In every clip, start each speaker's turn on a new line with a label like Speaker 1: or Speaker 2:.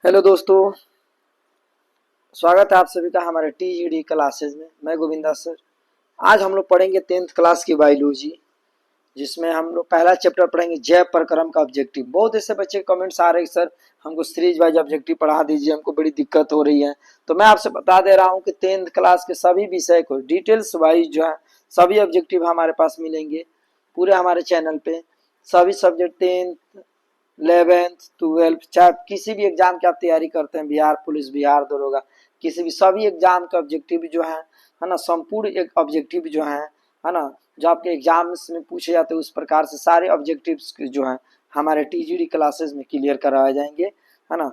Speaker 1: Hello दोस्तों, स्वागत है आप सभी का हमारे टीजीडी क्लासेज में। मैं गोविंदा सर। आज हम लोग पढ़ेंगे 10th क्लास की बायोलॉजी, जिसमें हम लोग पहला चैप्टर पढ़ेंगे जैव प्रक्रम का ऑब्जेक्टिव। बहुत ऐसे बच्चे कमेंट्स आ रहे हैं सर हमको सीरीज वाइज ऑब्जेक्टिव पढ़ा दीजिए, हमको बड़ी दिक्कत हो रही है। तो मैं आपसे बता दे रहा हूँ कि 10th क्लास के सभी विषय को डिटेल्स वाइज जो है सभी ऑब्जेक्टिव हमारे पास मिलेंगे पूरे हमारे चैनल पे। सभी सब्जेक्ट 10th 11th 12th, चाहे किसी भी एग्जाम की आप तैयारी करते हैं, बिहार पुलिस, बिहार दरोगा, किसी भी सभी एग्जाम का ऑब्जेक्टिव जो है ना, संपूर्ण एक ऑब्जेक्टिव जो है ना, जो आपके एग्जाम्स में पूछे जाते हैं उस प्रकार से सारे ऑब्जेक्टिव्स जो है हमारे टीजीडी क्लासेस में क्लियर कराए जाएंगे, है ना।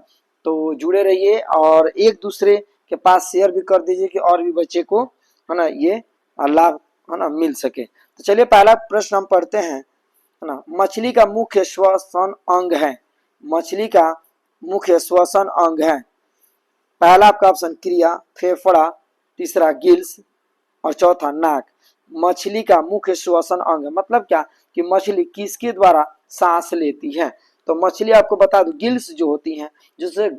Speaker 1: तो जुड़े रहिए और एक दूसरे के पास शेयर भी कर दीजिए कि और भी बच्चे को है ना ये लाभ है ना मिल सके। तो चलिए पहला प्रश्न हम पढ़ते हैं, है ना। मछली का मुख्य श्वसन अंग है। मछली का मुख्य श्वसन अंग है। पहला आपका ऑप्शन क्रिया, फेफड़ा, तीसरा गिल्स और चौथा नाक। मछली का मुख्य श्वसन अंग है मतलब क्या कि मछली किसके द्वारा सांस लेती है। तो मछली आपको बता दूं गिल्स जो होती हैं, जिसे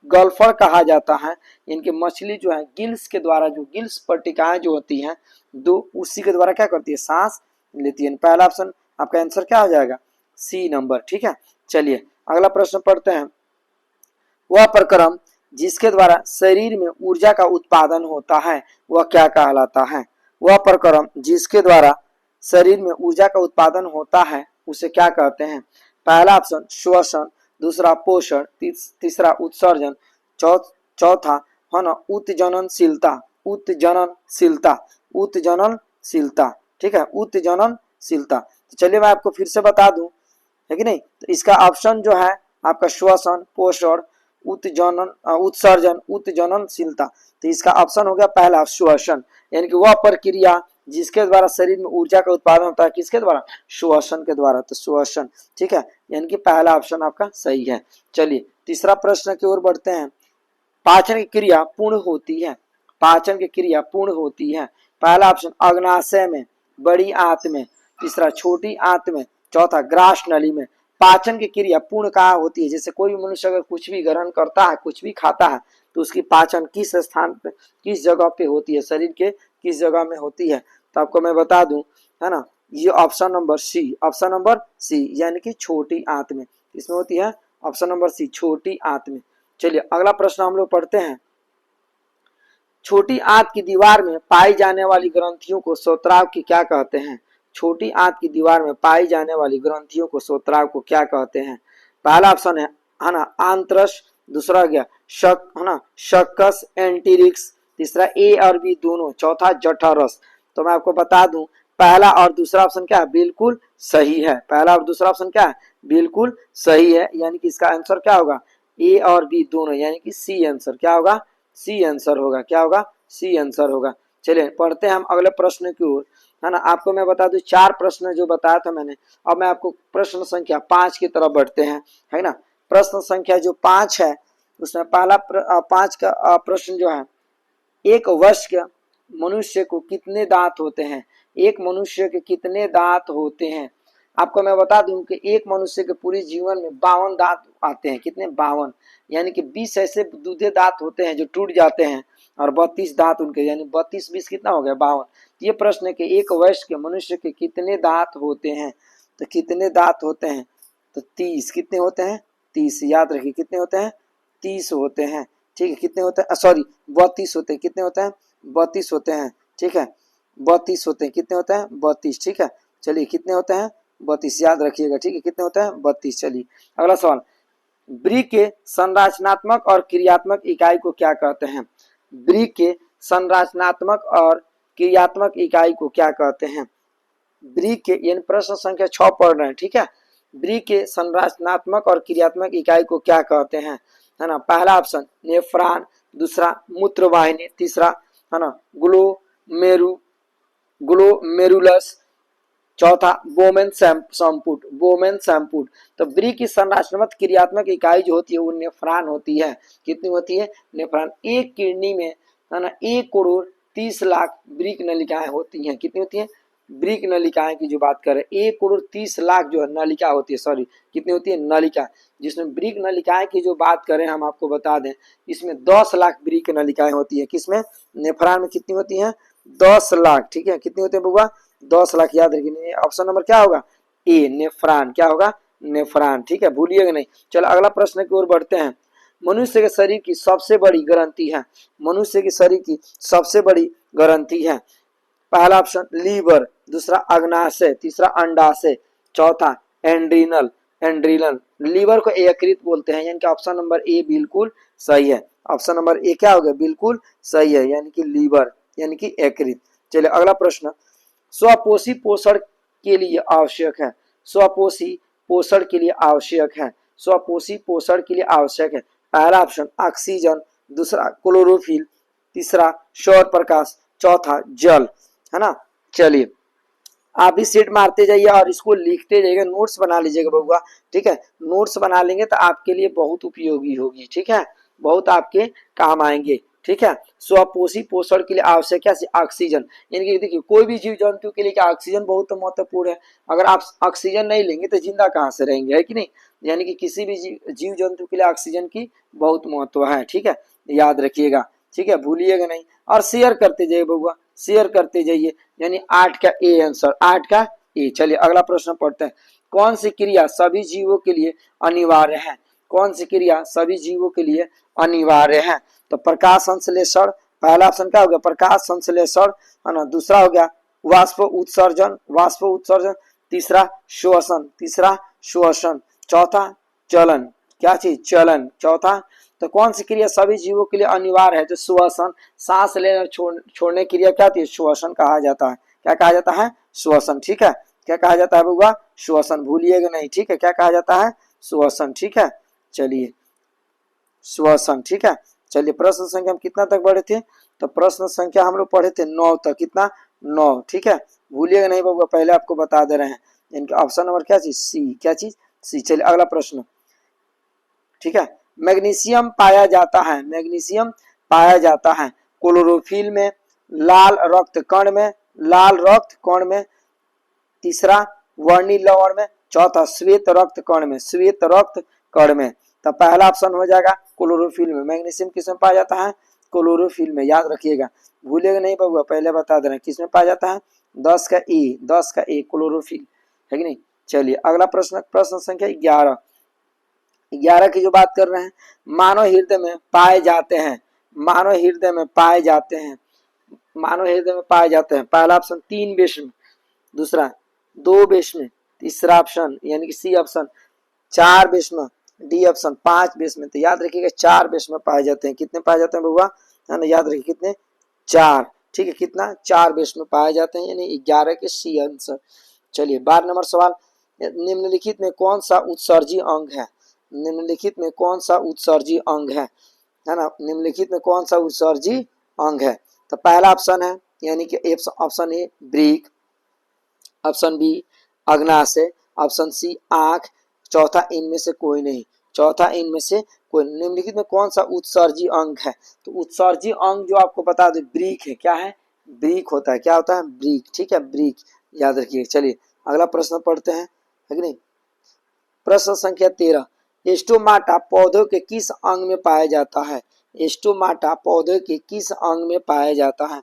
Speaker 1: गल्फर कहा जाता है, इनकी मछली जो है गिल्स के द्वारा, जो गिल्स पट्टिकाएं जो होती हैं दो, उसी के द्वारा क्या करती है, सांस लेती है। पहला ऑप्शन आपका आंसर क्या हो जाएगा, सी नंबर। ठीक है, चलिए अगला प्रश्न पढ़ते हैं। वह प्रक्रम जिसके द्वारा शरीर में ऊर्जा का उत्पादन होता है वह क्या कहलाता है। वह प्रक्रम जिसके द्वारा शरीर में ऊर्जा का उत्पादन होता है उसे क्या कहते हैं। पहला ऑप्शन श्वसन, दूसरा पोषण, तीसरा उत्सर्जन, चौथा है ना उत्जननशीलता। उत्जननशीलता, उत्जननशीलता। ठीक है, उत्जननशीलता। तो चलिए मैं आपको फिर से बता दूं, है कि नहीं। तो इसका ऑप्शन जो है आपका श्वसन, पोषण, उत्सर्जन, उत्जननशीलता। तो इसका ऑप्शन हो गया पहला श्वसन, यानी कि वह प्रक्रिया जिसके द्वारा शरीर में ऊर्जा का उत्पादन होता है, किसके द्वारा, श्वसन के द्वारा। तो श्वसन, ठीक है, यानी कि पहला ऑप्शन आपका सही है। चलिए तीसरा प्रश्न की ओर बढ़ते हैं। पाचन की क्रिया पूर्ण होती है। पाचन की क्रिया पूर्ण होती है। पहला ऑप्शन अग्नाशय में, बड़ी आंत में, तीसरा छोटी आंत में, चौथा ग्रास नली में। पाचन की क्रिया पूर्ण कहाँ होती है, जैसे कोई भी मनुष्य अगर कुछ भी ग्रहण करता है, कुछ भी खाता है, तो उसकी पाचन किस स्थान पे, किस जगह पे होती है, शरीर के किस जगह में होती है। तो आपको मैं बता दूं, है ना, ये option number C, option number C, यानी कि छोटी आंत में। इसमें होती है ऑप्शन नंबर सी, छोटी आंत में। चलिए अगला प्रश्न हम लोग पढ़ते हैं। छोटी आंत की दीवार में पाई जाने वाली ग्रंथियों को स्रोतराव की क्या कहते हैं। छोटी आंत की दीवार में पाई जाने वाली ग्रंथियों को स्रोतराव को क्या कहते हैं। पहला ऑप्शन है ना आंत्रस, दूसरा गया शक, है ना शकस एंटीरिक्स, तीसरा ए और बी दोनों, चौथा जठरस। तो मैं आपको बता दूं पहला और दूसरा ऑप्शन क्या है, बिल्कुल सही है। पहला और दूसरा ऑप्शन क्या है, बिल्कुल सही है, यानी कि इसका आंसर क्या होगा, ए और बी दोनों, यानी कि सी आंसर क्या होगा, सी आंसर होगा। क्या होगा, सी आंसर होगा। चलिए पढ़ते हैं हम अगले प्रश्न की ओर, है ना। आपको मैं बता दूं चार प्रश्न जो बताया था मैंने, अब मैं आपको प्रश्न संख्या 5 की तरफ बढ़ते हैं, है ना। प्रश्न संख्या जो 5 है उसमें पहला 5 का प्रश्न जो है, एक वयस्क मनुष्य को कितने दांत होते हैं। एक मनुष्य के कितने दांत होते हैं। आपको मैं बता दूं कि एक मनुष्य के पूरे जीवन में 52 दांत आते हैं। कितने, 52, यानी कि 20 ऐसे दूधे दांत होते हैं जो टूट जाते हैं और 32 दांत उनके, यानी 32 20 कितना हो गया, 52। ये प्रश्न है कि एक वयस्क मनुष्य के कितने दांत होते हैं। तो कितने दांत होते हैं, तो 30। कितने होते हैं, 30, याद रखिए कितने होते हैं, 30 होते हैं। ठीक है, कितने होते हैं, सॉरी 32 होते हैं। कितने होते हैं, 32 होते हैं। ठीक है, 32 होते हैं। कितने होते हैं, 32। ठीक है, चलिए कितने होते हैं, 32, याद रखिएगा। ठीक है, कितने होते हैं, 32। चलिए अगला सवाल, ब्रिक के संरचनात्मक और क्रियात्मक इकाई को क्या कहते हैं। ब्रिक के संरचनात्मक और क्रियात्मक इकाई को क्या कहते हैं। ब्रिक के, यानी प्रश्न संख्या 6 पढ़ रहे हैं, ठीक है। ब्रिक के संरचनात्मक और क्रियात्मक इकाई को क्या कहते हैं, है ना। पहला ऑप्शन नेफ्रॉन, दूसरा मूत्रवाहिनी, तीसरा है ना ग्लोमेरुलस, चौथा बोमेन संपुट, बोमेन संपुट। तो ब्रिक की संरचनात्मक क्रियात्मक इकाई जो होती है वो नेफ्रॉन होती है। कितनी होती है, नेफ्रॉन। एक किडनी में है ना 1 करोड़ 30 लाख ब्रिक नलिकाएं होती हैं। कितनी होती हैं, ब्रिक नलिकाएं की जो बात करें 1,30,00,000 जो है नलिका होती है, सॉरी कितनी होती है नलिका, जिसमें ब्रिक नलिकाएं की जो बात करें हम आपको बता दें इसमें 10 लाख ब्रिक नलिकाएं होती है। किसमें? नेफ्रॉन में कितनी होती है? 10 लाख। ठीक है, कितनी होती है बउआ? 10 लाख। याद रखिए ऑप्शन नंबर क्या होगा? ए, नेफ्रॉन। क्या होगा? नेफ्रॉन। ठीक है, भूलिएगा नहीं। चलो अगला प्रश्न की ओर बढ़ते हैं। मनुष्य के शरीर की सबसे बड़ी ग्रंथि है, मनुष्य के शरीर की सबसे बड़ी ग्रंथि है। पहला ऑप्शन लीवर, दूसरा अग्नाशय, तीसरा अंडाशय, चौथा एंड्रीनल। एंड्रीनल, लीवर को यकृत बोलते हैं, यानी कि ऑप्शन नंबर ए बिल्कुल सही है। ऑप्शन नंबर ए क्या हो गया? बिल्कुल सही है, यानी कि लीवर यानी कि यकृत। चलिए अगला प्रश्न, स्वपोषी पोषण के लिए आवश्यक है, स्वपोषी पोषण के लिए आवश्यक है, स्वपोषी पोषण के लिए आवश्यक है। पहला ऑप्शन ऑक्सीजन, दूसरा क्लोरोफिल, तीसरा सौर प्रकाश, चौथा जल, है ना। चलिए आप भी सीट मारते जाइए और इसको लिखते जाइएगा, नोट्स बना लीजिएगा बउआ। ठीक है, नोट्स बना लेंगे तो आपके लिए बहुत उपयोगी होगी। ठीक है, बहुत आपके काम आएंगे। ठीक है, स्वपोषी पोषण के लिए आवश्यक है ऑक्सीजन, यानी कि देखिए कोई भी जीव जंतु के लिए ऑक्सीजन बहुत महत्वपूर्ण है। अगर आप ऑक्सीजन नहीं लेंगे तो जिंदा कहाँ से रहेंगे, है कि नहीं। यानी कि किसी भी जीव जंतु के लिए ऑक्सीजन की बहुत महत्व है। ठीक है, याद रखिएगा। ठीक है, भूलिएगा नहीं और शेयर करते जाइए बउआ, शेयर करते जाइए। यानी 8 का ए आंसर, 8 का ए। चलिए अगला प्रश्न पढ़ते हैं। कौन सी क्रिया सभी जीवों के लिए अनिवार्य है? कौन सी क्रिया सभी जीवों के लिए अनिवार्य है? तो प्रकाश संश्लेषण, पहला ऑप्शन क्या हो गया? प्रकाश संश्लेषण, है ना। दूसरा हो गया वाष्प उत्सर्जन, वाष्प उत्सर्जन, तीसरा श्वसन, तीसरा श्वसन, चौथा चलन। क्या चीज? चलन, चौथा। तो कौन सी क्रिया सभी जीवों के लिए अनिवार्य है? तो श्वसन, सांस लेना छोड़ने क्रिया क्या होती है? श्वसन कहा जाता है। क्या कहा जाता है? श्वसन। ठीक है, क्या कहा जाता है बउआ? श्वसन, भूलिएगा नहीं। ठीक है, क्या कहा जाता है? श्वसन। ठीक है, चलिए श्वसन। ठीक है, चलिए प्रश्न संख्या हम कितना तक बढ़े थे? तो प्रश्न संख्या हम लोग पढ़े थे 9 तक। कितना? 9। ठीक है, भूलिएगा नहीं बउआ, पहले आपको बता दे रहे हैं। इनका ऑप्शन नंबर क्या चीज? सी। क्या चीज? सी। चलिए अगला प्रश्न। ठीक है, मैग्नीशियम पाया जाता है, मैग्नीशियम पाया जाता है क्लोरोफिल में, लाल रक्त कण में, लाल रक्त कण में, तीसरा वर्णी लवण में, चौथा श्वेत रक्त कण में, श्वेत रक्त कण में। तो पहला ऑप्शन हो जाएगा क्लोरोफिल में। मैग्नीशियम किसमें पाया जाता है? क्लोरोफिल में। याद रखिएगा, भूलेगा नहीं बउआ, पहले बता दे रहे हैं किसमें पाया जाता है? 10 का ए, 10 का ए क्लोरोफिल, है कि नहीं। चलिए अगला प्रश्न, प्रश्न संख्या 11। 11 की जो बात कर रहे हैं, मानव हृदय में पाए जाते हैं, मानव हृदय में पाए जाते हैं, मानव हृदय में पाए जाते हैं। पहला ऑप्शन 3 बेस में, दूसरा 2 बेस में, तीसरा ऑप्शन यानी कि सी ऑप्शन 4 बेस में, डी ऑप्शन 5 बेस में। तो याद रखिएगा 4 बेस में पाए जाते हैं। कितने पाए जाते हैं बउआ? है ना, याद रखिए कितने? 4। ठीक है, कितना? 4 बेस में पाए जाते हैं, यानी 11 के सी आंसर। चलिए 12 नंबर सवाल, निम्नलिखित में कौन सा उत्सर्जी अंग है? निम्नलिखित में कौन सा उत्सर्जी अंग है ना। निम्नलिखित में कौन सा उत्सर्जी अंग है? तो पहला ऑप्शन है यानी कि option A brick, option B अग्नाशय, ऑप्शन सी आंख, चौथा इनमें से कोई नहीं, चौथा इनमें से कोई। निम्नलिखित में कौन सा उत्सर्जी अंग है? तो उत्सर्जी अंग जो आपको बता दे ब्रिक है। क्या है? ब्रिक होता है। क्या होता है? ब्रिक। ठीक है, ब्रिक, याद रखिए। चलिए अगला प्रश्न पढ़ते हैं, है कि नहीं। प्रश्न संख्या 13। स्टोमाटा पौधों के किस अंग में पाया जाता है? स्टोमाटा पौधे के किस अंग में पाया जाता है?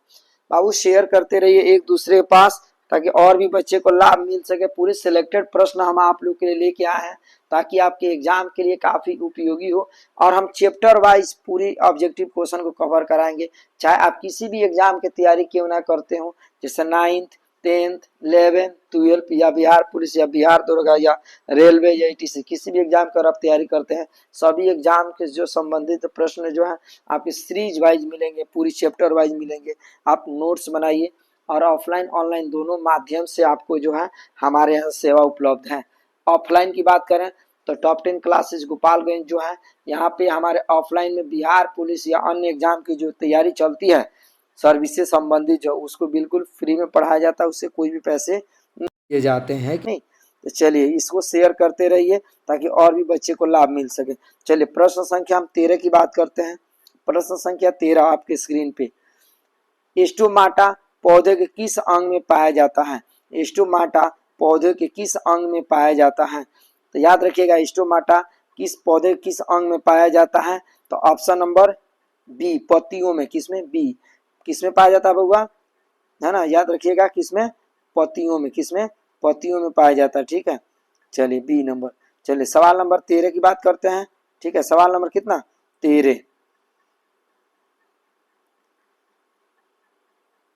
Speaker 1: बाबू शेयर करते रहिए एक दूसरे के पास, ताकि और भी बच्चे को लाभ मिल सके। पूरे सिलेक्टेड प्रश्न हम आप लोग के लिए लेके आए हैं, ताकि आपके एग्जाम के लिए काफी उपयोगी हो। और हम चैप्टर वाइज पूरी ऑब्जेक्टिव क्वेश्चन को कवर कराएंगे, चाहे आप किसी भी एग्जाम की तैयारी क्यों ना करते हो, जैसे 9th 10th 11th 12th या बिहार पुलिस या बिहार दरोगा या रेलवे या ETC, किसी भी एग्जाम की आप तैयारी करते हैं, सभी एग्जाम के जो संबंधित प्रश्न जो है आपके सीरीज वाइज मिलेंगे, पूरी चैप्टर वाइज मिलेंगे। आप नोट्स बनाइए, और ऑफलाइन ऑनलाइन दोनों माध्यम से आपको जो है हमारे यहाँ सेवा उपलब्ध है। ऑफलाइन की बात करें तो टॉप 10 क्लासेस गोपालगंज जो है, यहाँ पे हमारे ऑफलाइन में बिहार पुलिस या अन्य एग्जाम की जो तैयारी चलती है सर्विस से संबंधित, जो उसको बिल्कुल फ्री में पढ़ाया जाता है, उससे कोई भी पैसे नहीं दिए जाते हैं कि नहीं। तो चलिए इसको शेयर करते रहिए, ताकि और भी बच्चे को लाभ मिल सके। चलिए प्रश्न संख्या हम 13 की बात करते हैं। प्रश्न संख्या 13 आपके स्क्रीन पे, स्टोमाटा पौधे के किस अंग में पाया जाता है? स्टोमाटा पौधे के किस अंग में पाया जाता है? तो याद रखिएगा स्टोमाटा किस पौधे किस अंग में पाया जाता है? तो ऑप्शन नंबर बी, पत्तियों में। किसमें? बी। किसमें पाया जाता है बउआ? है ना, याद रखिएगा किसमें? पत्तियों में। किसमें? पत्तियों में पाया जाता है। ठीक है, चलिए बी नंबर। चलिए सवाल नंबर 13 की बात करते हैं। ठीक है, सवाल नंबर कितना? 13।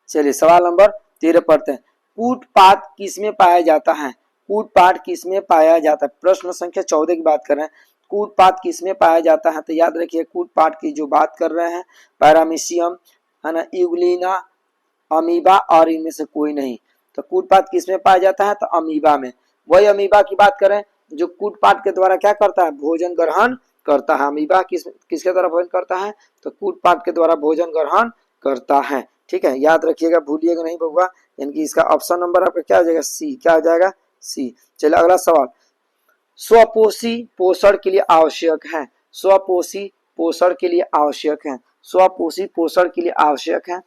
Speaker 1: चलिए सवाल नंबर 13 पढ़ते हैं। कूटपात किसमें पाया जाता है? कूटपात किसमें पाया जाता है? प्रश्न संख्या 14 की बात कर रहे हैं। कूटपात किसमें पाया जाता है? तो याद रखिए कूटपात की जो बात कर रहे हैं, पैरामीशियम, है ना, यूग्लिना, अमीबा और इनमें से कोई नहीं। तो कूटपात किसमें पाया जाता है? तो अमीबा में। वही अमीबा की बात करें जो कूटपात के द्वारा क्या करता है? भोजन ग्रहण करता है। अमीबा किसके द्वारा भोजन करता है? तो कूटपात के द्वारा भोजन ग्रहण करता है। ठीक है, याद रखिएगा, भूलिएगा नहीं बउआ। यानी कि इसका ऑप्शन नंबर आपका क्या हो जाएगा? सी। क्या हो जाएगा? सी। चलिए अगला सवाल। स्वपोषी पोषण के लिए आवश्यक है। स्वपोषी पोषण के लिए आवश्यक है। स्वपोषी पोषण के लिए आवश्यक है।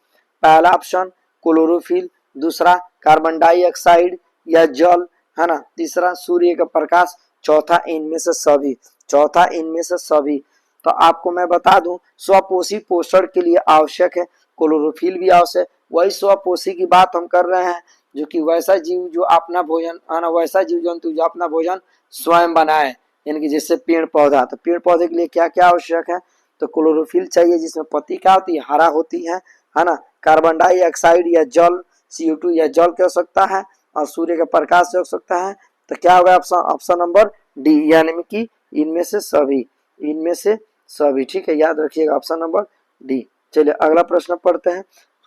Speaker 1: पहला ऑप्शन क्लोरोफिल, दूसरा कार्बन डाइऑक्साइड या जल, है ना, तीसरा सूर्य का प्रकाश, चौथा इनमें से सभी। चौथा इनमें से सभी। तो आपको मैं बता दूं स्वपोषी पोषण के लिए आवश्यक है क्लोरोफिल भी आवश्यक। वही स्वपोषी की बात हम कर रहे हैं जो कि वैसा जीव जो अपना भोजन, है ना, वैसा जीव जंतु जो अपना भोजन स्वयं बनाए, यानी कि जैसे पेड़ पौधा। तो पेड़ पौधे के लिए क्या क्या आवश्यक है? तो क्लोरोफिल चाहिए जिसमें पत्ती क्या होती है? हरा होती है ना। कार्बन डाइऑक्साइड या जल, CO2 या जल की आवश्यकता है, और सूर्य का प्रकाश की आवश्यकता है। तो क्या होगा ऑप्शन नंबर डी, यानी कि इनमें से सभी। इनमें से सभी। ठीक है, याद रखिएगा ऑप्शन नंबर डी। चलिए अगला प्रश्न पढ़ते हैं।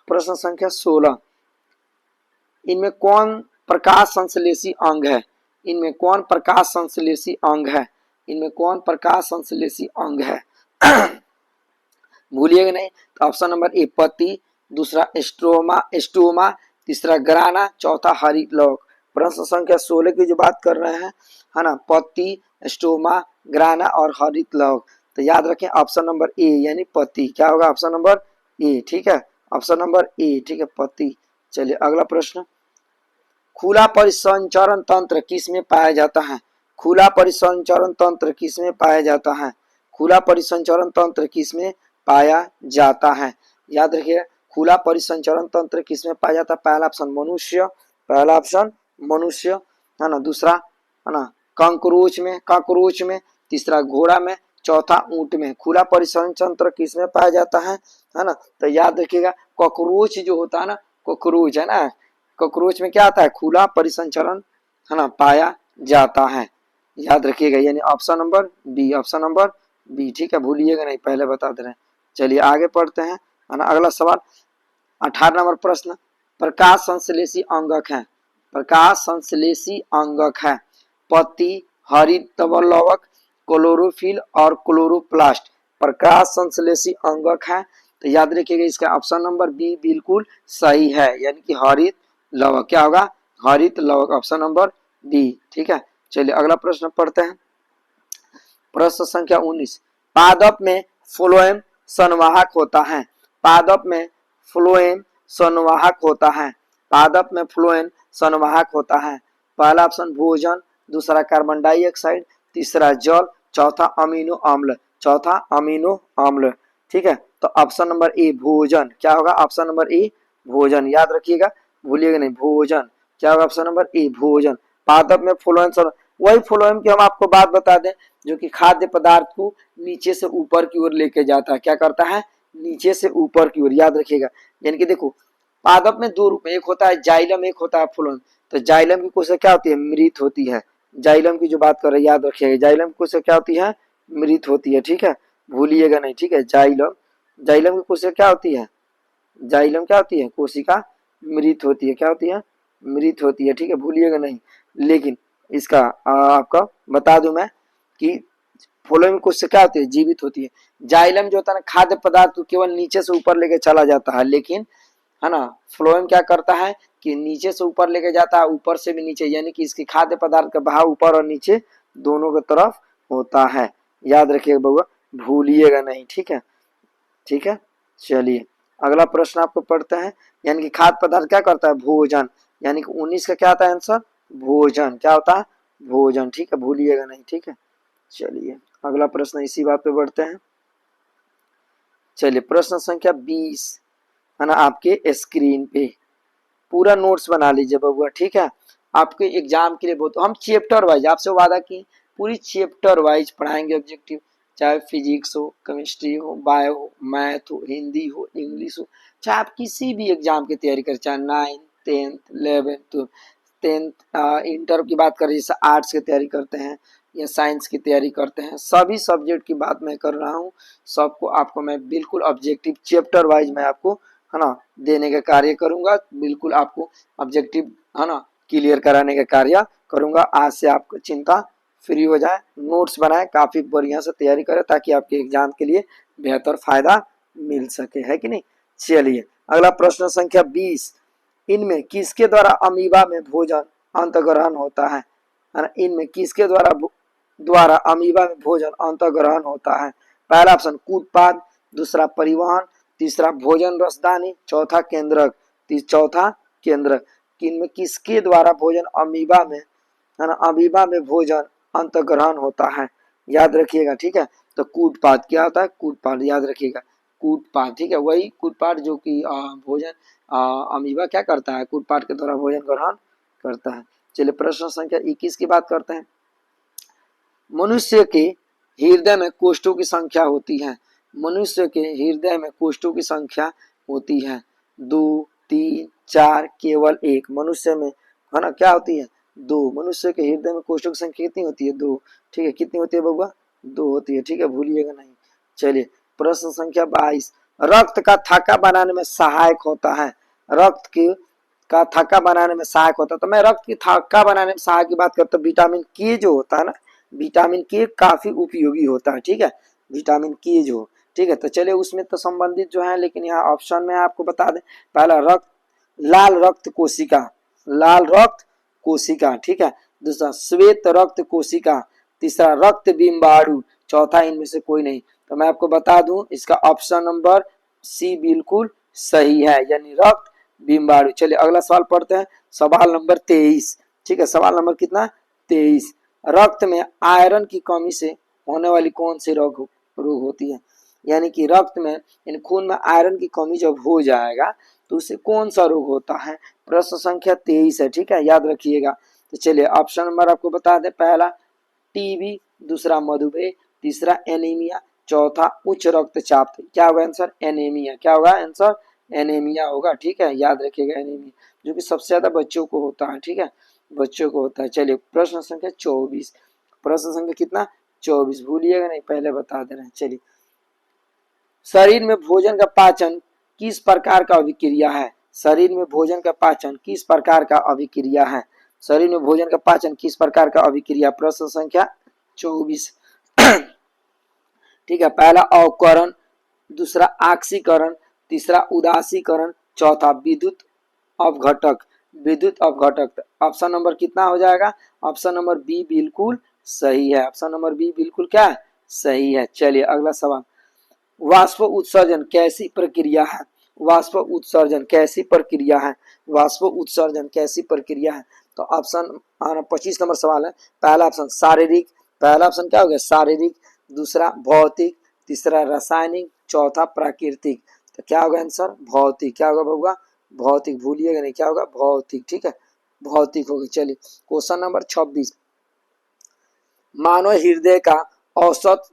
Speaker 1: प्रश्न संख्या 16। इनमें कौन प्रकाश संश्लेषी अंग है? इनमें कौन प्रकाश संश्लेषी अंग है? इनमें कौन प्रकाश संश्लेषी अंग है? भूलिएगा नहीं। तो ऑप्शन नंबर ए पत्ती, दूसरा स्टोमा, तीसरा ग्राना, चौथा हरित लौक। प्रश्न संख्या 16 की जो बात कर रहे हैं, है ना, पत्ती, स्टोमा, ग्राना और हरित लौक। तो याद रखें ऑप्शन नंबर ए यानी पत्ती। क्या होगा? Option number A. ठीक है, ऑप्शन नंबर ए। ठीक है, पत्ती। चलिए अगला प्रश्न। खुला परिसंचरण तंत्र किस में पाया जाता है? खुला परिसंचरण तंत्र किस में पाया जाता है? खुला परिसंचरण तंत्र किस में पाया जाता है? याद रखिए खुला परिसंचरण तंत्र किस में पाया जाता है? पहला ऑप्शन मनुष्य, पहला ऑप्शन मनुष्य, है ना, दूसरा, है ना, कॉकरोच में, तीसरा घोड़ा में, चौथा ऊंट में। खुला परिसंचरण तंत्र किस में पाया जाता है ना। तो याद रखिएगा कॉकरोच जो होता है ना, कॉकरोच, है ना, कॉकरोच में क्या आता है? खुला परिसंचरण, है ना, पाया जाता है। याद रखिएगा, यानी option number B. Option number B. ठीक है, भूलिएगा नहीं, पहले बता दे रहे हैं। चलिए आगे पढ़ते हैं, है ना। अगला सवाल 18 नंबर प्रश्न। प्रकाश संश्लेषी अंगक है। प्रकाश संश्लेषी अंगक है पत्ती, हरित लवक, क्लोरोफिल और क्लोरोप्लास्ट। प्रकाश संश्लेषी अंगक है। तो याद रखिएगा इसका ऑप्शन नंबर बी बिल्कुल सही है, यानी कि हरित लवक। क्या होगा? हरित लवक। Option number B. ठीक है, चलिए अगला प्रश्न पढ़ते हैं। प्रश्न संख्या 19। पादप में फ्लोएम संवाहक होता है। पादप में फ्लोएम संवाहक होता है। पादप में फ्लोएम संवाहक होता है। पहला ऑप्शन भोजन, दूसरा कार्बन डाइऑक्साइड, तीसरा जल, चौथा अमीनो अम्ल। चौथा अमीनो अम्ल। ठीक है, तो ऑप्शन नंबर ए भोजन। क्या होगा? ऑप्शन नंबर ए भोजन। याद रखिएगा, भूलिएगा नहीं, भोजन। क्या होगा? ऑप्शन नंबर ए भोजन। पादप में फ्लोएम, वही फ्लोएम की हम आपको बात बता दें जो कि खाद्य पदार्थ को नीचे से ऊपर की ओर लेके जाता है। क्या करता है? नीचे से ऊपर की ओर। याद रखिएगा, यानी कि देखो पादप में दो रूप, एक होता है जाइलम, एक होता है फ्लोएम। तो जाइलम की कोशिका क्या होती है? मृत होती है। जाइलम की जो बात कर रहे हैं याद रखिएगा, जाइलम की कोशिका क्या होती है? मृत होती है। ठीक है, भूलिएगा नहीं। ठीक है, जाइलम, जाइलम की कोशिका क्या होती है? जाइलम क्या होती है? कोशिका मृत होती है। क्या होती है? मृत होती है। ठीक है, भूलिएगा नहीं। लेकिन इसका आपका बता दूं मैं कि फ्लोएम कोशिका क्या होती है? जीवित होती है। जाइलम जो होता है ना, खाद्य पदार्थ को केवल नीचे से ऊपर लेके चला जाता है, लेकिन, है ना, फ्लोएम क्या करता है कि नीचे से ऊपर लेके जाता है, ऊपर से भी नीचे, यानी कि इसकी खाद्य पदार्थ का बहाव ऊपर और नीचे दोनों की तरफ होता है। याद रखिएगा बउआ, भूलिएगा नहीं। ठीक है, ठीक है, चलिए अगला प्रश्न आपको पढ़ते हैं। यानी कि खाद्य पदार्थ क्या करता है? भोजन। यानी कि 19 का क्या आता है आंसर, भोजन। क्या होता है, भोजन। ठीक है, भूलिएगा नहीं। ठीक है, चलिए अगला प्रश्न इसी बात पे बढ़ते हैं। चलिए प्रश्न संख्या 20 है ना, आपके स्क्रीन पे पूरा नोट्स बना लीजिए बबुआ। ठीक है, आपके एग्जाम के लिए बहुत, हम चैप्टर वाइज आपसे वादा की पूरी चैप्टर वाइज पढ़ाएंगे ऑब्जेक्टिव, चाहे फिजिक्स हो, केमिस्ट्री हो, बायो हो, मैथ हो, हिंदी हो, इंग्लिश हो, चाहे आप किसी भी एग्जाम की तैयारी करें, चाहे 9th 10th 11th 10th inter की बात करें, जैसे आर्ट्स की तैयारी करते हैं या साइंस की तैयारी करते हैं, सभी सब्जेक्ट की बात मैं कर रहा हूँ। सबको आपको मैं बिल्कुल ऑब्जेक्टिव चैप्टर वाइज मैं आपको है ना देने का कार्य करूंगा, बिल्कुल आपको ऑब्जेक्टिव है ना क्लियर कराने का कार्य करूंगा। आज से आपको चिंता फ्री हो जाए, नोट्स बनाए, काफी बढ़िया से तैयारी करें ताकि आपके एग्जाम के लिए बेहतर फायदा मिल सके, है कि नहीं। चलिए अगला प्रश्न संख्या 20, इनमें किसके द्वारा अमीबा में भोजन अंतग्रहण होता है ना। इनमें किसके द्वारा अमीबा में भोजन अंतग्रहण होता है। पहला ऑप्शन कूटपाद, दूसरा परिवहन, तीसरा भोजन रसदानी, चौथा केंद्रक। चौथा केंद्रक। इनमें किसके द्वारा भोजन अमीबा में है ना, अमीबा में भोजन अंतग्रहण होता है, याद रखिएगा। ठीक है, तो कूटपाद क्या होता है, कूटपाद याद रखिएगा, कूटपाद। ठीक है, वही कूटपाद जो कि भोजन अमीबा क्या करता है, कूटपाद के द्वारा भोजन ग्रहण करता है। चलिए प्रश्न संख्या 21 की बात करते हैं। मनुष्य के हृदय में कोष्ठों की संख्या होती है। मनुष्य के हृदय में कोष्ठों की संख्या होती है 2 3 4, केवल 1। मनुष्य में है ना क्या होती है, 2। मनुष्य के हृदय में कोष्ठों की संख्या कितनी होती है, 2। ठीक है, कितनी होती है बबुआ, 2 होती है। ठीक है, भूलिएगा नहीं। चलिए प्रश्न संख्या 22, रक्त का थक्का बनाने में सहायक होता है। रक्त की का थक्का बनाने में सहायक होता है। तो मैं रक्त की थक्का बनाने में सहायक की बात करता हूँ, विटामिन के जो होता है ना, विटामिन के काफी उपयोगी होता है। ठीक है, विटामिन के जो, ठीक है, तो चलिए उसमें तो संबंधित जो है, लेकिन यहाँ ऑप्शन में आपको बता दें। पहला रक्त, लाल रक्त कोशिका, लाल रक्त कोशिका। ठीक है, दूसरा श्वेत रक्त कोशिका, तीसरा रक्त बिंबाणु, चौथा इनमें से कोई नहीं। तो मैं आपको बता दूं इसका ऑप्शन नंबर सी बिल्कुल सही है, यानी रक्त बिंबाणु। चलिए अगला सवाल पढ़ते हैं, सवाल नंबर 23। ठीक है, सवाल नंबर कितना, 23। रक्त में आयरन की कमी से होने वाली कौन सी रोग होती है। यानी कि रक्त में इन खून में आयरन की कमी जब हो जाएगा तो उससे कौन सा रोग होता है। प्रश्न संख्या 23 है। ठीक है, याद रखिएगा। तो चलिए ऑप्शन नंबर आपको बता दें, पहला टीबी, दूसरा मधुमेह, तीसरा एनीमिया, चौथा उच्च रक्तचाप। क्या होगा आंसर, एनीमिया। क्या होगा आंसर, एनीमिया होगा। ठीक है, याद रखिएगा एनीमिया, जो कि सबसे ज्यादा बच्चों को होता है। ठीक है, बच्चों को होता है। चलिए प्रश्न संख्या 24, प्रश्न संख्या कितना, 24, भूलिएगा नहीं, पहले बता दे रहे हैं। चलिए शरीर में भोजन का पाचन किस प्रकार का अभिक्रिया है। शरीर में भोजन का पाचन किस प्रकार का अभिक्रिया है। शरीर में भोजन का पाचन किस प्रकार का अभिक्रिया, प्रश्न संख्या 24। ठीक है, पहला अवकरण, दूसरा आक्सीकरण, तीसरा उदासीकरण, चौथा विद्युत अपघटक। विद्युत अपघटक। ऑप्शन नंबर कितना हो जाएगा, ऑप्शन नंबर बी बिल्कुल सही है। ऑप्शन नंबर बी बिल्कुल क्या है, सही है। चलिए अगला सवाल, वाष्प उत्सर्जन कैसी प्रक्रिया है। वाष्प उत्सर्जन कैसी प्रक्रिया है, वाष्प उत्सर्जन कैसी प्रक्रिया है। तो ऑप्शन 25 नंबर सवाल है। पहला ऑप्शन शारीरिक, पहला ऑप्शन क्या हो गया, शारीरिक, दूसरा भौतिक, तीसरा रासायनिक, चौथा प्राकृतिक। तो क्या होगा आंसर, भौतिक। क्या होगा बबुआ, भौतिक, भूलिएगा नहीं, क्या होगा, भौतिक। ठीक है, भौतिक होगा। चलिए क्वेश्चन नंबर 26, मानव हृदय का औसत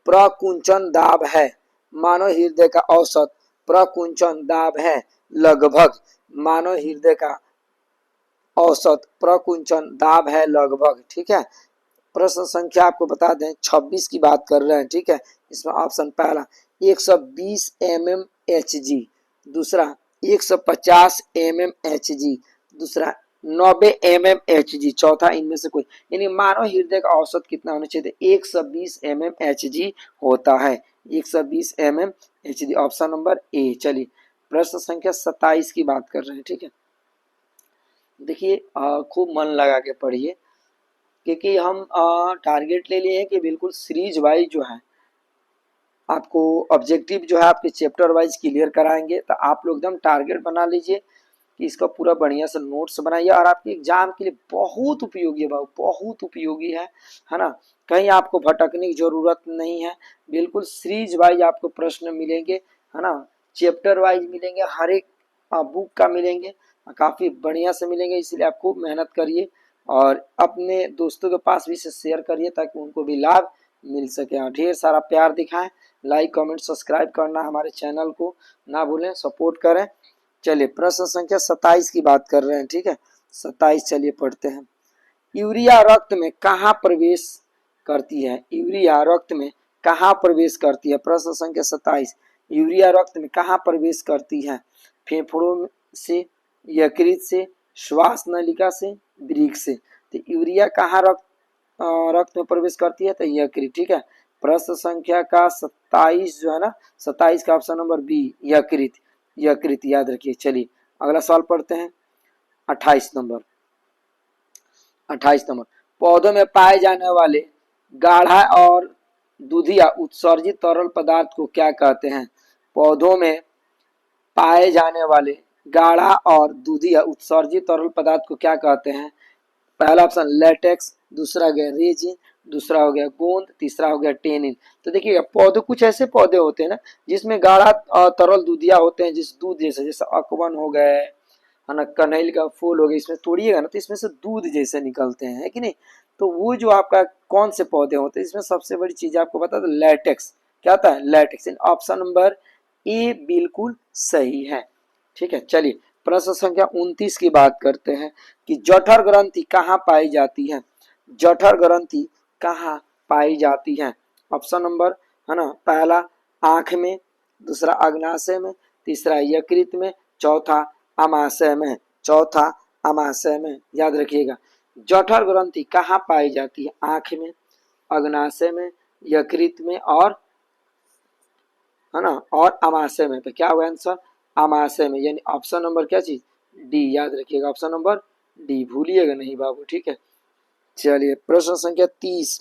Speaker 1: प्रकुंचन दाब है। मानव हृदय का औसत प्रकुंचन दाब है लगभग। मानव हृदय का औसत प्रकुंचन दाब है लगभग। ठीक है, प्रश्न संख्या आपको बता दें 26 की बात कर रहे हैं। ठीक है, इसमें ऑप्शन पहला 120 mm Hg, दूसरा 150 mm Hg, दूसरा 90 mm Hg, चौथा इनमें से कोई। यानी मानव हृदय का औसत कितना होना चाहिए, 120 mm Hg होता है, 120 mm Hg, option number A. चलिए प्रश्न संख्या 27 की बात कर रहे हैं। ठीक है, देखिए खूब मन लगा के पढ़िए, क्योंकि हम टारगेट ले लिए हैं कि बिल्कुल सीरीज वाइज जो है आपको ऑब्जेक्टिव जो है आपके चैप्टर वाइज क्लियर कराएंगे। तो आप लोग एकदम टारगेट बना लीजिए कि इसका पूरा बढ़िया से नोट्स बनाइए और आपके एग्जाम के लिए बहुत उपयोगी है बाबू, बहुत उपयोगी है ना। कहीं आपको भटकने की जरूरत नहीं है, बिल्कुल सीरीज वाइज आपको प्रश्न मिलेंगे, है ना, चैप्टर वाइज मिलेंगे, हर एक बुक का मिलेंगे, काफी बढ़िया से मिलेंगे। इसलिए आप खूब मेहनत करिए और अपने दोस्तों के पास भी इसे शेयर करिए ताकि उनको भी लाभ मिल सके। और ढेर सारा प्यार दिखाएं, लाइक कमेंट सब्सक्राइब करना हमारे चैनल को ना भूलें, सपोर्ट करें। चलिए प्रश्न संख्या 27 की बात कर रहे हैं, ठीक है 27 चलिए पढ़ते हैं। यूरिया रक्त में कहाँ प्रवेश करती है? यूरिया रक्त में कहाँ प्रवेश करती है? प्रश्न संख्या 27, यूरिया रक्त में कहाँ प्रवेश करती है? फेफड़ों से, यकृत से, श्वास नलिका से, वृक्क से। तो यूरिया कहाँ रक्त में प्रवेश करती है? तो यकृत, ठीक है। प्रश्न संख्या का 27 जो है ना, 27 का ऑप्शन नंबर बी यकृत, यकृत याद रखिए। चलिए अगला सवाल पढ़ते हैं 28 नंबर। 28 नंबर, पौधों में पाए जाने वाले गाढ़ा और दूधिया उत्सर्जित तरल पदार्थ को क्या कहते हैं? पौधों में पाए जाने वाले गाढ़ा और दूधिया उत्सर्जित तरल पदार्थ को क्या कहते हैं? पहला ऑप्शन लेटेक्स, दूसरा हो गया रेजिन, दूसरा हो गया गोंद, तीसरा हो गया टेनिन। तो देखिए पौधे, कुछ ऐसे पौधे होते हैं ना जिसमें गाढ़ा तरल दूधिया होते हैं, जिस दूध जैसे अकवन हो गए, है ना, कनैल का फूल हो गया, इसमें तोड़िएगा ना तो इसमें से दूध जैसे निकलते हैं, है कि नहीं। तो वो जो आपका कौन से पौधे होते हैं, इसमें सबसे बड़ी चीज आपको बता दो लेटेक्स। क्या होता है? लेटेक्स। ऑप्शन नंबर ए बिल्कुल सही है, ठीक है। चलिए प्रश्न संख्या 29 की बात करते हैं कि जठर ग्रंथि कहाँ पाई जाती है? जठर ग्रंथि कहाँ पाई जाती है? ऑप्शन नंबर, है ना, पहला आंख में, दूसरा अग्नाशय में, तीसरा यकृत में, चौथा अमाशय में, चौथा अमाशय में। याद रखिएगा जठर ग्रंथि कहाँ पाई जाती है? आंख में, अग्नाशय में, यकृत में और, है ना, और अमाशय में। तो क्या होगा आंसर? अमाशय में, यानी ऑप्शन नंबर क्या चीज? डी। याद रखिएगा ऑप्शन नंबर डी, भूलिएगा नहीं बाबू, ठीक है। चलिए प्रश्न संख्या 30,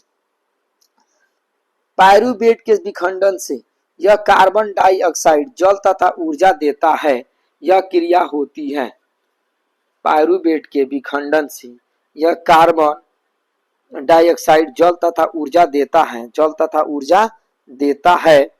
Speaker 1: पायरुवेट के विखंडन से यह कार्बन डाइऑक्साइड जल तथा ऊर्जा देता है, यह क्रिया होती है। पायरुवेट के विखंडन से यह कार्बन डाइऑक्साइड जल तथा ऊर्जा देता है, जल तथा ऊर्जा देता है,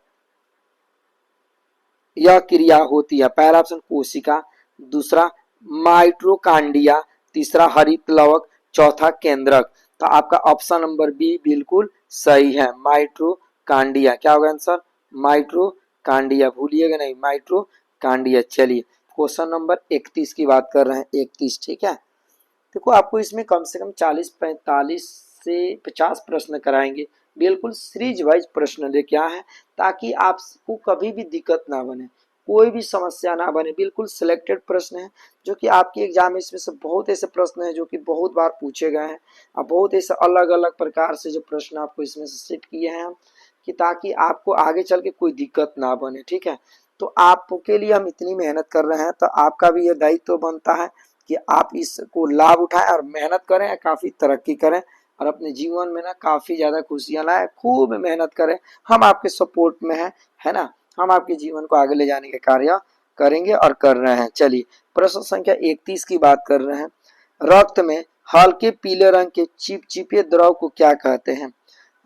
Speaker 1: यह क्रिया होती है। पहला ऑप्शन कोशिका, दूसरा माइटोकांड्रिया, तीसरा हरित लवक, चौथा केंद्रक। तो आपका ऑप्शन नंबर बी बिल्कुल सही है, माइटोकांड्रिया। क्या होगा आंसर? माइटोकांड्रिया, भूलिएगा नहीं, माइटोकांड्रिया। चलिए क्वेश्चन नंबर 31 की बात कर रहे हैं, 31, ठीक है। देखो आपको इसमें कम से कम 40-45 से 50 प्रश्न कराएंगे, बिल्कुल सीरीज वाइज प्रश्न लेके आए हैं ताकि आपको कभी भी दिक्कत ना बने, कोई भी समस्या ना बने। बिल्कुल सिलेक्टेड प्रश्न है जो कि आपके एग्जाम में, इसमें से बहुत ऐसे प्रश्न हैं जो कि बहुत बार पूछे गए हैं और बहुत ऐसे अलग अलग प्रकार से जो प्रश्न आपको इसमें से सेट किए हैं कि ताकि आपको आगे चल के कोई दिक्कत ना बने, ठीक है। तो आपके लिए हम इतनी मेहनत कर रहे हैं, तो आपका भी ये दायित्व बनता है कि आप इसको लाभ उठाएं और मेहनत करें, काफी तरक्की करें और अपने जीवन में ना काफी ज्यादा खुशियां लाएं, खूब मेहनत करें। हम आपके सपोर्ट में है ना, हम आपके जीवन को आगे ले जाने के कार्य करेंगे और कर रहे हैं। चलिए प्रश्न संख्या 31 की बात कर रहे हैं। रक्त में हल्के पीले रंग के चिपचिपे द्रव को क्या कहते हैं?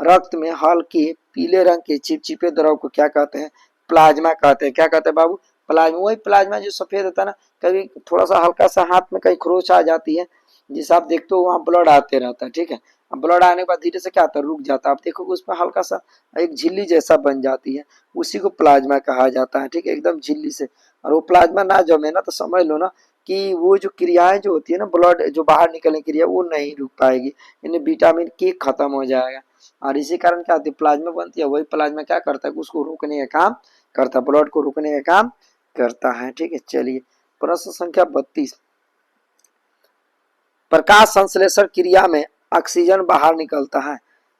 Speaker 1: रक्त में हल्के पीले रंग के चिपचिपे द्रव को क्या कहते हैं? प्लाज्मा कहते हैं। क्या कहते हैं बाबू? प्लाज्मा। वही प्लाज्मा जो सफेद होता है ना, कभी थोड़ा सा हल्का सा हाथ में कहीं खरोच आ जाती है, जिसे आप देखते हो वहां ब्लड आते रहता है, ठीक है। अब ब्लड आने के बाद धीरे से क्या होता है? रुक जाता है। आप देखोगे उसमें हल्का सा एक झिल्ली जैसा बन जाती है, उसी को प्लाज्मा कहा जाता है, ठीक है, एकदम झिल्ली से। और वो प्लाज्मा ना जमे ना तो समझ लो ना कि वो जो क्रियाएं जो होती है ना, ब्लड जो बाहर निकलने की क्रिया, वो नहीं रुक पाएगी, यानी विटामिन के खत्म हो जाएगा। और इसी कारण क्या होती है? प्लाज्मा बनती है। वही प्लाज्मा क्या करता है? उसको रोकने का काम करता है, ब्लड को रोकने का काम करता है, ठीक है। चलिए प्रश्न संख्या 32, प्रकाश संश्लेषण क्रिया में ऑक्सीजन बाहर निकलता है।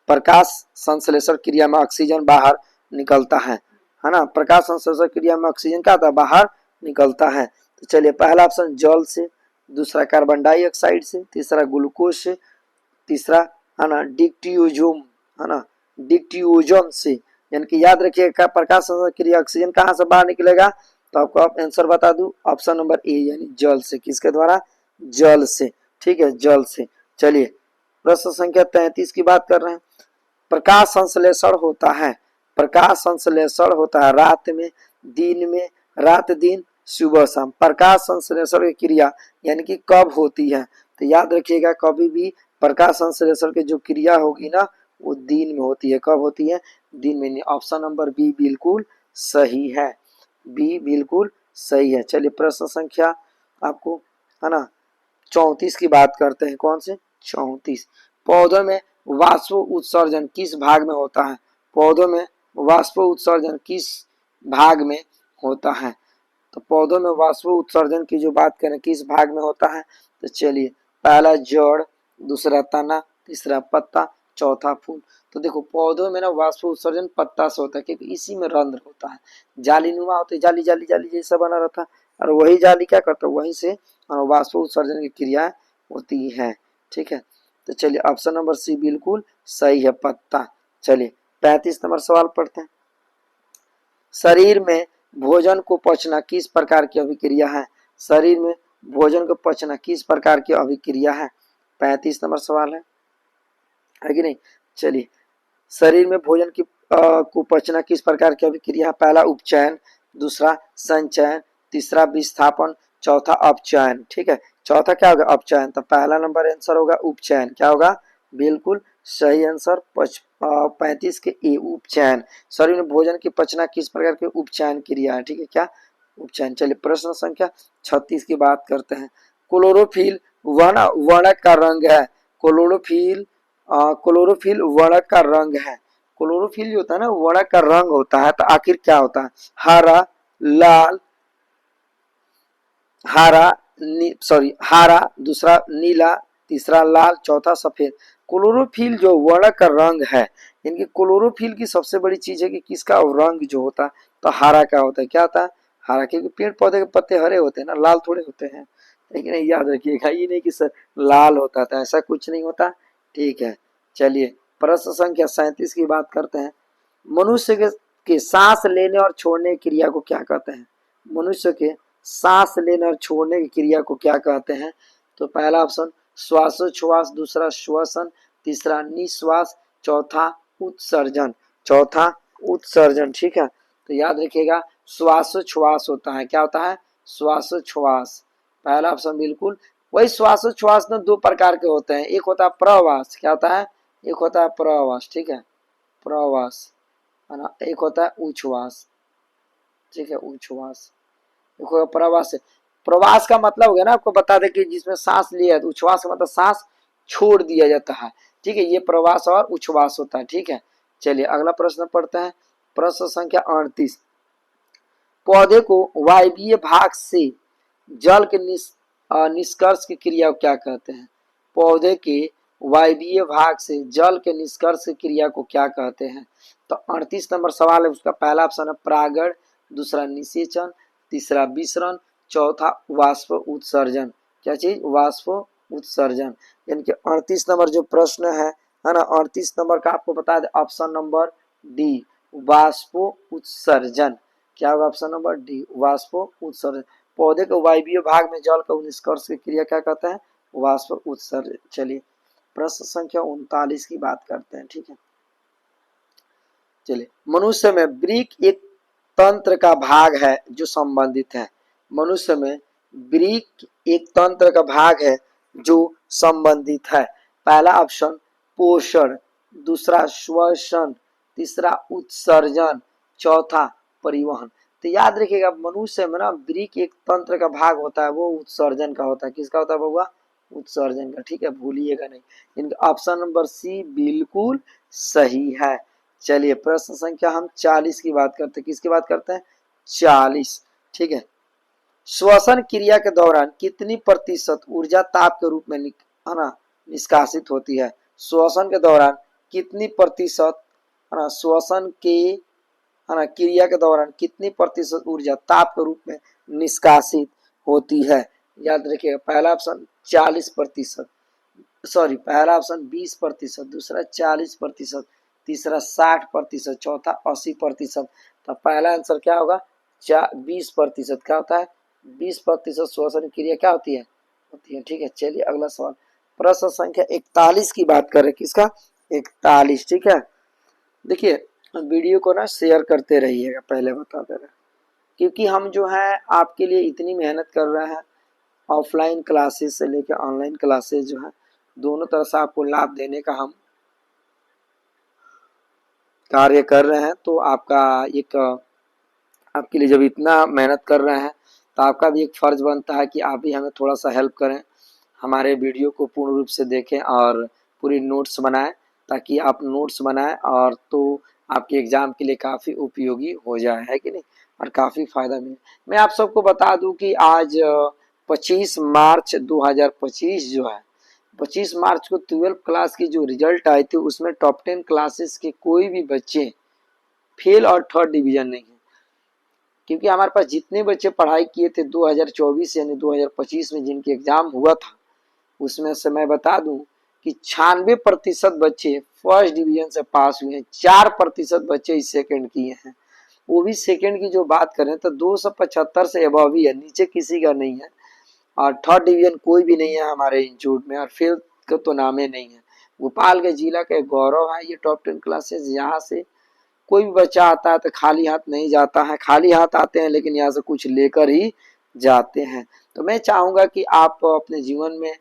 Speaker 1: प्रकाश संश्लेषण क्रिया में ऑक्सीजन बाहर निकलता है ना। प्रकाश संश्लेषण क्रिया में ऑक्सीजन क्या होता है? बाहर निकलता है। तो चलिए पहला ऑप्शन जल से, दूसरा कार्बन डाइऑक्साइड से, तीसरा ग्लूकोज से, तीसरा, है ना, डिक्टियोजोम, है ना, डिक्टियोजम से। यानी कि याद रखिएगा प्रकाश संश्लेषण क्रिया ऑक्सीजन कहाँ से बाहर निकलेगा? तो आपको आप आंसर बता दूं, ऑप्शन नंबर ए यानी जल से। किसके द्वारा? जल से। ठीक है, जल से। चलिए प्रश्न संख्या 33 की बात कर रहे हैं। प्रकाश संश्लेषण होता है, प्रकाश संश्लेषण होता है रात में, दिन में, रात दिन, सुबह शाम। प्रकाश संश्लेषण की क्रिया यानी कि कब होती है? तो याद रखिएगा, कभी भी प्रकाश संश्लेषण की जो क्रिया होगी ना, वो दिन में होती है। कब होती है? दिन में। ऑप्शन नंबर बी बिल्कुल सही है, बी बिल्कुल सही है। चलिए प्रश्न संख्या आपको है ना 34 की बात करते हैं। कौन से? 34। पौधों में वाष्प उत्सर्जन किस भाग में होता है? पौधों में वाष्प उत्सर्जन किस भाग में होता है? तो पौधों में वाष्प उत्सर्जन की जो बात करें किस भाग में होता है, तो चलिए पहला जड़, दूसरा तना, तीसरा पत्ता, चौथा फूल। तो देखो पौधों में ना वाष्प उत्सर्जन पत्ता से होता है, क्योंकि इसी में रंध्र होता है, जालीनुमा होते, जाली जाली जाली जैसा बना रहता है, और वही जाली क्या करता है, वहीं से वाष्प उत्सर्जन की क्रिया होती है। ठीक है, तो चलिए ऑप्शन नंबर सी बिल्कुल सही है, पत्ता। चलिए 35 नंबर सवाल पढ़ते हैं। शरीर में भोजन को पचना किस प्रकार की अभिक्रिया है? शरीर में भोजन को पचना किस प्रकार की अभिक्रिया है? 35 नंबर सवाल है कि नहीं? चलिए शरीर में भोजन की को पचना किस प्रकार की अभिक्रिया है? पहला उपचयन, दूसरा संचयन, तीसरा विस्थापन, चौथा अपचयन। ठीक है, चौथा क्या होगा? अपचयन। तो पहला नंबर आंसर होगा उपचयन। क्या होगा? बिल्कुल सही आंसर 35 के ए, उपचयन। शरीर में भोजन की पचना किस प्रकार की उपचयन क्रिया है? ठीक है, क्या? उपचयन। चलिए प्रश्न संख्या 36 की बात करते हैं। क्लोरोफिल वर्णक का रंग है। क्लोरोफिल क्लोरोफिल वर्णक का रंग है। क्लोरोफिल जो होता है ना, वर्णक का रंग होता है। तो आखिर क्या होता है? हरा, लाल, हरा, हरा, दूसरा नीला, तीसरा लाल, चौथा सफेद। क्लोरोफिल जो वर्णक का रंग है, इनकी क्लोरोफिल की सबसे बड़ी चीज है कि किसका रंग जो होता है, तो हरा का होता है। क्या होता है? हरा, क्योंकि पेड़ पौधे के पत्ते हरे होते हैं ना, लाल थोड़े होते हैं। लेकिन याद रखिएगा, ये नहीं कि सर लाल होता था, ऐसा कुछ नहीं होता। ठीक है, चलिए प्रश्न संख्या 37 की बात करते हैं। मनुष्य के सांस लेने और छोड़ने की क्रिया को क्या कहते हैं? मनुष्य के सांस लेने और छोड़ने की क्रिया को क्या कहते हैं? तो पहला ऑप्शन श्वासोच्छ्वास, दूसरा श्वसन, तीसरा निश्वास, चौथा उत्सर्जन। चौथा उत्सर्जन। ठीक है, तो याद रखिएगा श्वासोच्छ्वास होता है। क्या होता है? श्वासोच्छ्वास। पहला ऑप्शन बिल्कुल। वही श्वासोच्छ्वास में दो प्रकार के होते हैं, एक होता है प्रवास। क्या होता है? एक होता है प्रवास। ठीक है, प्रवास है ना, एक होता है उच्छ्वास। ठीक है, उच्छ्वास। देखो प्रवास, प्रवास का मतलब हो गया ना, आपको बता दें कि जिसमें सांस लिया है। उच्छ्वास का मतलब सांस छोड़ दिया जाता है। ठीक है, ये प्रवास और उच्छ्वास होता है। ठीक है, चलिए अगला प्रश्न पढ़ते हैं। प्रश्न संख्या 38। पौधे को वायवीय भाग से जल के निष्कर्ष की क्रिया को क्या कहते हैं? पौधे के वायवीय भाग से जल के निष्कर्ष की क्रिया को क्या कहते हैं? तो 38 नंबर सवाल है, उसका पहला ऑप्शन है परागण, दूसरा निषेचन, तीसरा विसरण, चौथा वाष्प उत्सर्जन। क्या चीज? वाष्प उत्सर्जन। यानी कि 38 नंबर जो प्रश्न है ना, 38 नंबर का आपको बता दें ऑप्शन नंबर डी, वाष्प उत्सर्जन। क्या होगा? ऑप्शन नंबर डी, वाष्प उत्सर्जन। पौधे के वायवीय भाग में जल का निष्कर्ष की क्रिया क्या कहता है? वाष्प उत्सर्जन। चलिए प्रश्न संख्या 39 की बात करते हैं। ठीक है, चलिए मनुष्य में वृक्क एक तंत्र का भाग है जो संबंधित है। मनुष्य में वृक्क एक तंत्र का भाग है जो संबंधित है। पहला ऑप्शन पोषण, दूसरा श्वसन, तीसरा उत्सर्जन, चौथा परिवहन। तो याद रखिएगा मनुष्य में ना वृक्क एक तंत्र का भाग होता है, वो उत्सर्जन का होता है। किसका होता है बउआ? उत्सर्जन का। ठीक है, भूलिएगा नहीं। इनका ऑप्शन नंबर सी बिल्कुल सही है। चलिए प्रश्न संख्या हम 40 की बात करते हैं। किसकी बात करते हैं? 40। ठीक है, श्वसन क्रिया के दौरान कितनी प्रतिशत ऊर्जा ताप के रूप में है ना निष्कासित होती है? श्वसन के दौरान कितनी प्रतिशत है ना, श्वसन के है ना क्रिया के दौरान कितनी प्रतिशत ऊर्जा ताप के रूप में निष्कासित होती है? याद रखिएगा पहला ऑप्शन 40%, सॉरी पहला ऑप्शन 20%, दूसरा 40%, तीसरा 60%, चौथा 80%। तो पहला आंसर क्या होगा? 20% क्या होता है, 20% श्वसन क्रिया क्या होती है, ठीक है। चलिए अगला सवाल, प्रश्न संख्या 41 की बात करें, किसका, 41, ठीक है। देखिए वीडियो को ना शेयर करते रहिएगा, पहले बता दे रहे हैं, क्योंकि हम जो है आपके लिए इतनी मेहनत कर रहे हैं, ऑफलाइन क्लासेस से लेकर ऑनलाइन क्लासेस जो है दोनों तरह से आपको लाभ देने का हम कार्य कर रहे हैं। तो आपका एक, आपके लिए जब इतना मेहनत कर रहे हैं तो आपका भी एक फर्ज बनता है कि आप भी हमें थोड़ा सा हेल्प करें, हमारे वीडियो को पूर्ण रूप से देखें और पूरी नोट्स बनाएं, ताकि आप नोट्स बनाएं और तो आपके एग्ज़ाम के लिए काफ़ी उपयोगी हो जाए, है कि नहीं, और काफ़ी फ़ायदा मिले। मैं आप सबको बता दूं कि आज 25 मार्च 2025 जो है, 25 मार्च को 12 क्लास की जो रिजल्ट आई थी उसमें टॉप 10 क्लासेस के कोई भी बच्चे फेल और थर्ड डिवीजन नहीं है। क्योंकि हमारे पास जितने बच्चे पढ़ाई किए थे 2024 यानी 2025 में जिनके एग्जाम हुआ था, उसमें से मैं बता दूं कि 96% बच्चे फर्स्ट डिवीजन से पास हुए हैं, 4% बच्चे इस सेकंड किए हैं। वो भी सेकंड की जो बात करें तो 275 से अबव ही है, नीचे किसी का नहीं है, और थर्ड डिवीजन कोई भी नहीं है हमारे इंस्टीट्यूट में, और फेल का तो नाम ही नहीं है। भोपाल के जिला का एक गौरव है ये टॉप 10 क्लासेस। यहाँ से कोई भी बच्चा आता है तो खाली हाथ नहीं जाता है, खाली हाथ आते हैं लेकिन यहाँ से कुछ लेकर ही जाते हैं। तो मैं चाहूँगा कि आप अपने जीवन में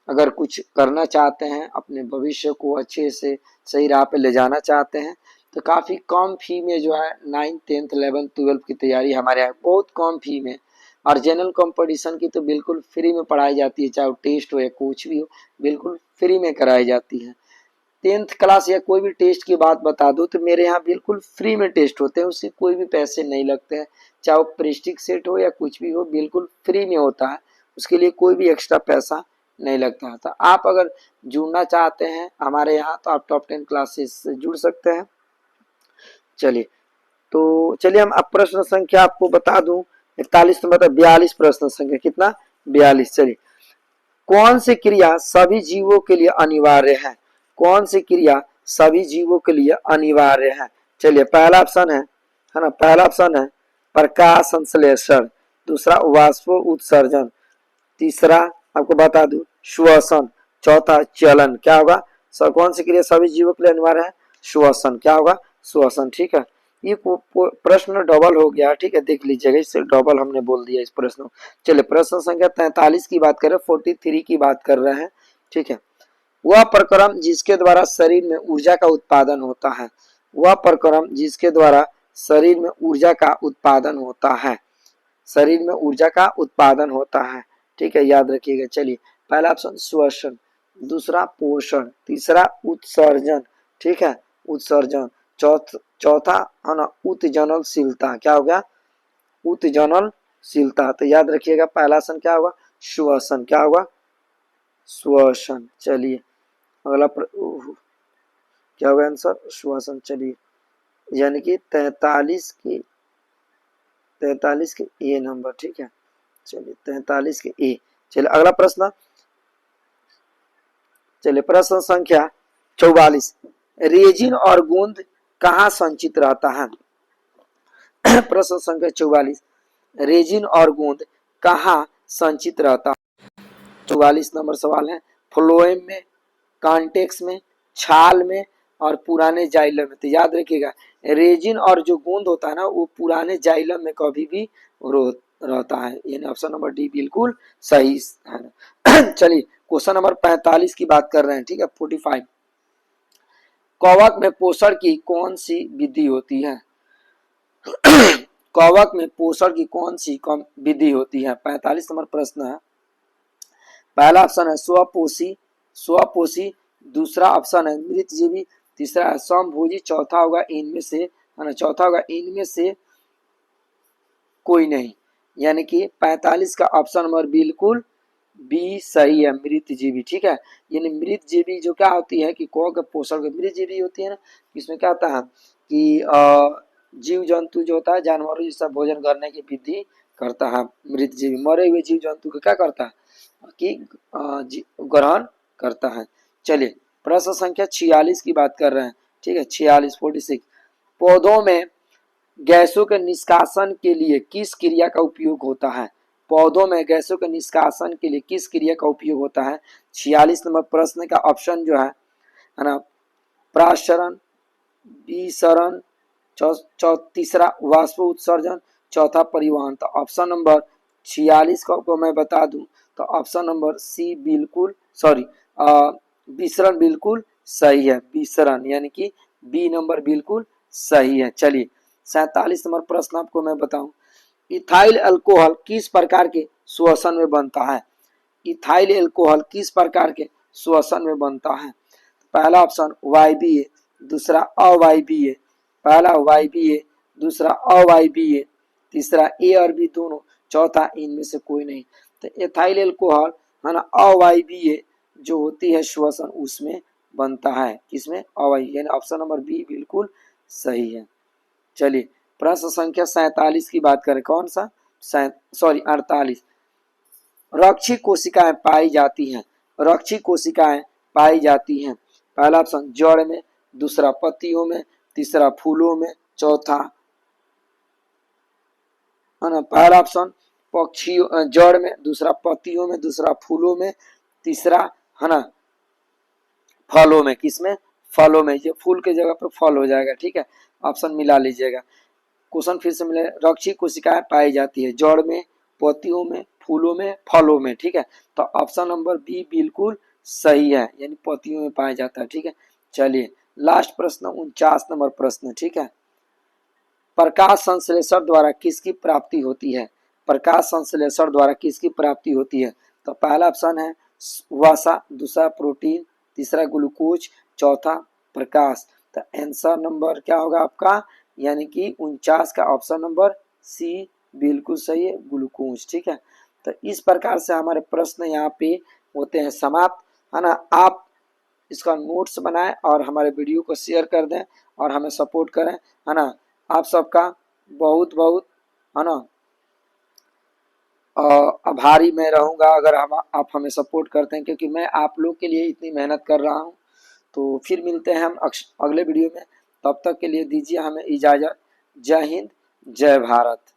Speaker 1: अगर कुछ करना चाहते हैं, अपने भविष्य को अच्छे से सही राह पे ले जाना चाहते हैं, तो काफ़ी कम फी में जो है 9th 10th 11th 12th की तैयारी हमारे यहाँ बहुत कम फी में, और जनरल कंपटीशन की तो बिल्कुल फ्री में पढ़ाई जाती है, चाहे वो टेस्ट हो या कुछ भी हो, बिल्कुल फ्री में कराई जाती है। 10th क्लास या कोई भी टेस्ट की बात बता दो तो मेरे यहाँ बिल्कुल फ्री में टेस्ट होते हैं, उससे कोई भी पैसे नहीं लगते हैं, चाहे वो प्रेस्टिक सेट हो या कुछ भी हो, बिल्कुल फ्री में होता है, उसके लिए कोई भी एक्स्ट्रा पैसा नहीं लगता है। तो आप अगर जुड़ना चाहते हैं हमारे यहाँ तो आप टॉप 10 क्लासेस से जुड़ सकते हैं। चलिए तो चलिए हम अब प्रश्न संख्या आपको बता दूं, 41 तो मतलब 42 प्रश्न संख्या, कितना, 42। चलिए, कौन सी क्रिया सभी जीवों के लिए अनिवार्य है, कौन सी क्रिया सभी जीवों के लिए अनिवार्य है। चलिए पहला ऑप्शन है ना, पहला ऑप्शन है प्रकाश संश्लेषण, दूसरा वाष्पो उत्सर्जन, तीसरा आपको बता दूं श्वसन, चौथा चलन। क्या होगा, कौन सी क्रिया सभी जीवों के लिए अनिवार्य है, श्वसन, क्या होगा, श्वसन, ठीक है। ये प्रश्न डबल हो गया, ठीक है, देख लीजिएगा, इससे डबल हमने बोल दिया इस प्रश्न। चलिए प्रश्न संख्या 43 की बात करें, 43 की बात कर रहे हैं, ठीक है। वह प्रक्रम जिसके द्वारा शरीर में ऊर्जा का उत्पादन होता है, वह प्रक्रम जिसके द्वारा शरीर में ऊर्जा का उत्पादन होता है, शरीर में ऊर्जा का उत्पादन होता है, ठीक है, याद रखिएगा। चलिए पहला ऑप्शन श्वसन, दूसरा पोषण, तीसरा उत्सर्जन, ठीक है, उत्सर्जन, चौथा है ना उत्जननशीलता, क्या हो गया, उत्जननशीलता। तो याद रखिएगा पहला आसन क्या होगा, श्वसन, क्या होगा, श्वसन। चलिए अगला क्या होगा आंसर, श्वसन। चलिए यानी कि 43 के ए नंबर, ठीक है। चलिए 43 के ए। चलिए अगला प्रश्न, चलिए प्रश्न संख्या 44, रेजिन और गूंद कहाँ संचित रहता है। प्रश्न संख्या 44, रेजिन और गूंद कहाँ संचित रहता है। 44 नंबर सवाल है, फ्लोएम में, कॉन्टेक्स में, छाल में और पुराने जाइलम में। तो याद रखिएगा रेजिन और जो गूंद होता है ना वो पुराने जाइलम में कभी भी रहता है, यानी ऑप्शन नंबर डी बिल्कुल सही है ना। चलिए क्वेश्चन नंबर 45 की बात कर रहे हैं, ठीक है, 45, कवक में पोषण की कौन सी विधि होती है। कवक में पोषण की कौन सी विधि होती है, 45 नंबर प्रश्न है। पहला ऑप्शन है स्वपोषी, स्वपोषी, दूसरा ऑप्शन है मृतजीवी, तीसरा है समभोजी, चौथा होगा इनमें से, है ना, चौथा होगा इनमें से कोई नहीं, यानी कि 45 का ऑप्शन नंबर बिल्कुल बी सही है, मृतजीवी, ठीक है। यानी मृतजीवी जो क्या होती है कि कवक के पोषण के मृतजीवी होती है ना, इसमें क्या होता है कि जीव जंतु जो होता है जानवरों जैसा भोजन करने की विधि करता है, मृतजीवी मरे हुए जीव जंतु को क्या करता है कि ग्रहण करता है। चलिए प्रश्न संख्या 46 की बात कर रहे हैं, ठीक है, 46 46, पौधों में गैसों के निष्कासन के लिए किस क्रिया का उपयोग होता है? पौधों में गैसों के निष्कासन के लिए किस क्रिया का उपयोग होता है? 46 नंबर प्रश्न का ऑप्शन जो है ना, प्राशरण, विसरण, तीसरा वाष्प उत्सर्जन, चौथा परिवहन। तो ऑप्शन नंबर 46 को मैं बता दूं तो ऑप्शन नंबर सी बिल्कुल सॉरी विसरण बिल्कुल सही है। विसरण यानी कि बी नंबर बिल्कुल सही है। चलिए 47 नंबर प्रश्न आपको मैं बताऊं, इथाइल अल्कोहल किस प्रकार के श्वसन में बनता है? इथाइल अल्कोहल किस प्रकार के श्वसन में बनता है? पहला ऑप्शन वायबीए, दूसरा अवायबीए, पहला वायबीए, दूसरा अवायबीए, तीसरा ए और बी दोनों, चौथा इनमें से कोई नहीं। तो एथाइल अल्कोहल है ना अवायबीए जो होती है श्वसन उसमें बनता है। किसमें? अवायबीए, यानी ऑप्शन नंबर बी बिल्कुल सही है। चलिए प्रश्न संख्या 47 की बात करें। कौन सा? 48। रक्षी कोशिकाएं पाई जाती हैं। रक्षी कोशिकाएं पाई जाती हैं। पहला ऑप्शन जड़ में, दूसरा पत्तियों में, तीसरा फूलों में, चौथा है ना, पहला ऑप्शन पक्षियों जड़ में, दूसरा पत्तियों में, दूसरा फूलों में, तीसरा है ना फलों में। किसमें? फलों में। ये फूल के जगह पर फल हो जाएगा। ठीक है, ऑप्शन मिला लीजिएगा। क्वेश्चन फिर से मिले, रक्षी कोशिकाएं पाई जाती है जड़ में, पत्तियों में, फूलों में, फलों में। ठीक है, तो ऑप्शन नंबर बी बिल्कुल सही है, यानी पत्तियों में पाया जाता है। ठीक है, चलिए लास्ट प्रश्न 49 नंबर प्रश्न। ठीक है, प्रकाश संश्लेषण द्वारा किसकी प्राप्ति होती है? प्रकाश संश्लेषण द्वारा किसकी प्राप्ति होती है? तो पहला ऑप्शन है वसा, दूसरा प्रोटीन, तीसरा ग्लूकोज, चौथा प्रकाश। तो आंसर नंबर क्या होगा आपका? यानी कि 49 का ऑप्शन नंबर सी बिल्कुल सही है, ग्लूकोज। ठीक है, तो इस प्रकार से हमारे प्रश्न यहाँ पे होते हैं समाप्त, है ना। आप इसका नोट्स बनाएं और हमारे वीडियो को शेयर कर दें और हमें सपोर्ट करें, है ना। आप सबका बहुत बहुत है ना आभारी मैं रहूँगा अगर आप हमें सपोर्ट करते हैं, क्योंकि मैं आप लोग के लिए इतनी मेहनत कर रहा हूँ। तो फिर मिलते हैं हम अगले वीडियो में, तब तक के लिए दीजिए हमें इजाज़त। जय हिंद, जय भारत।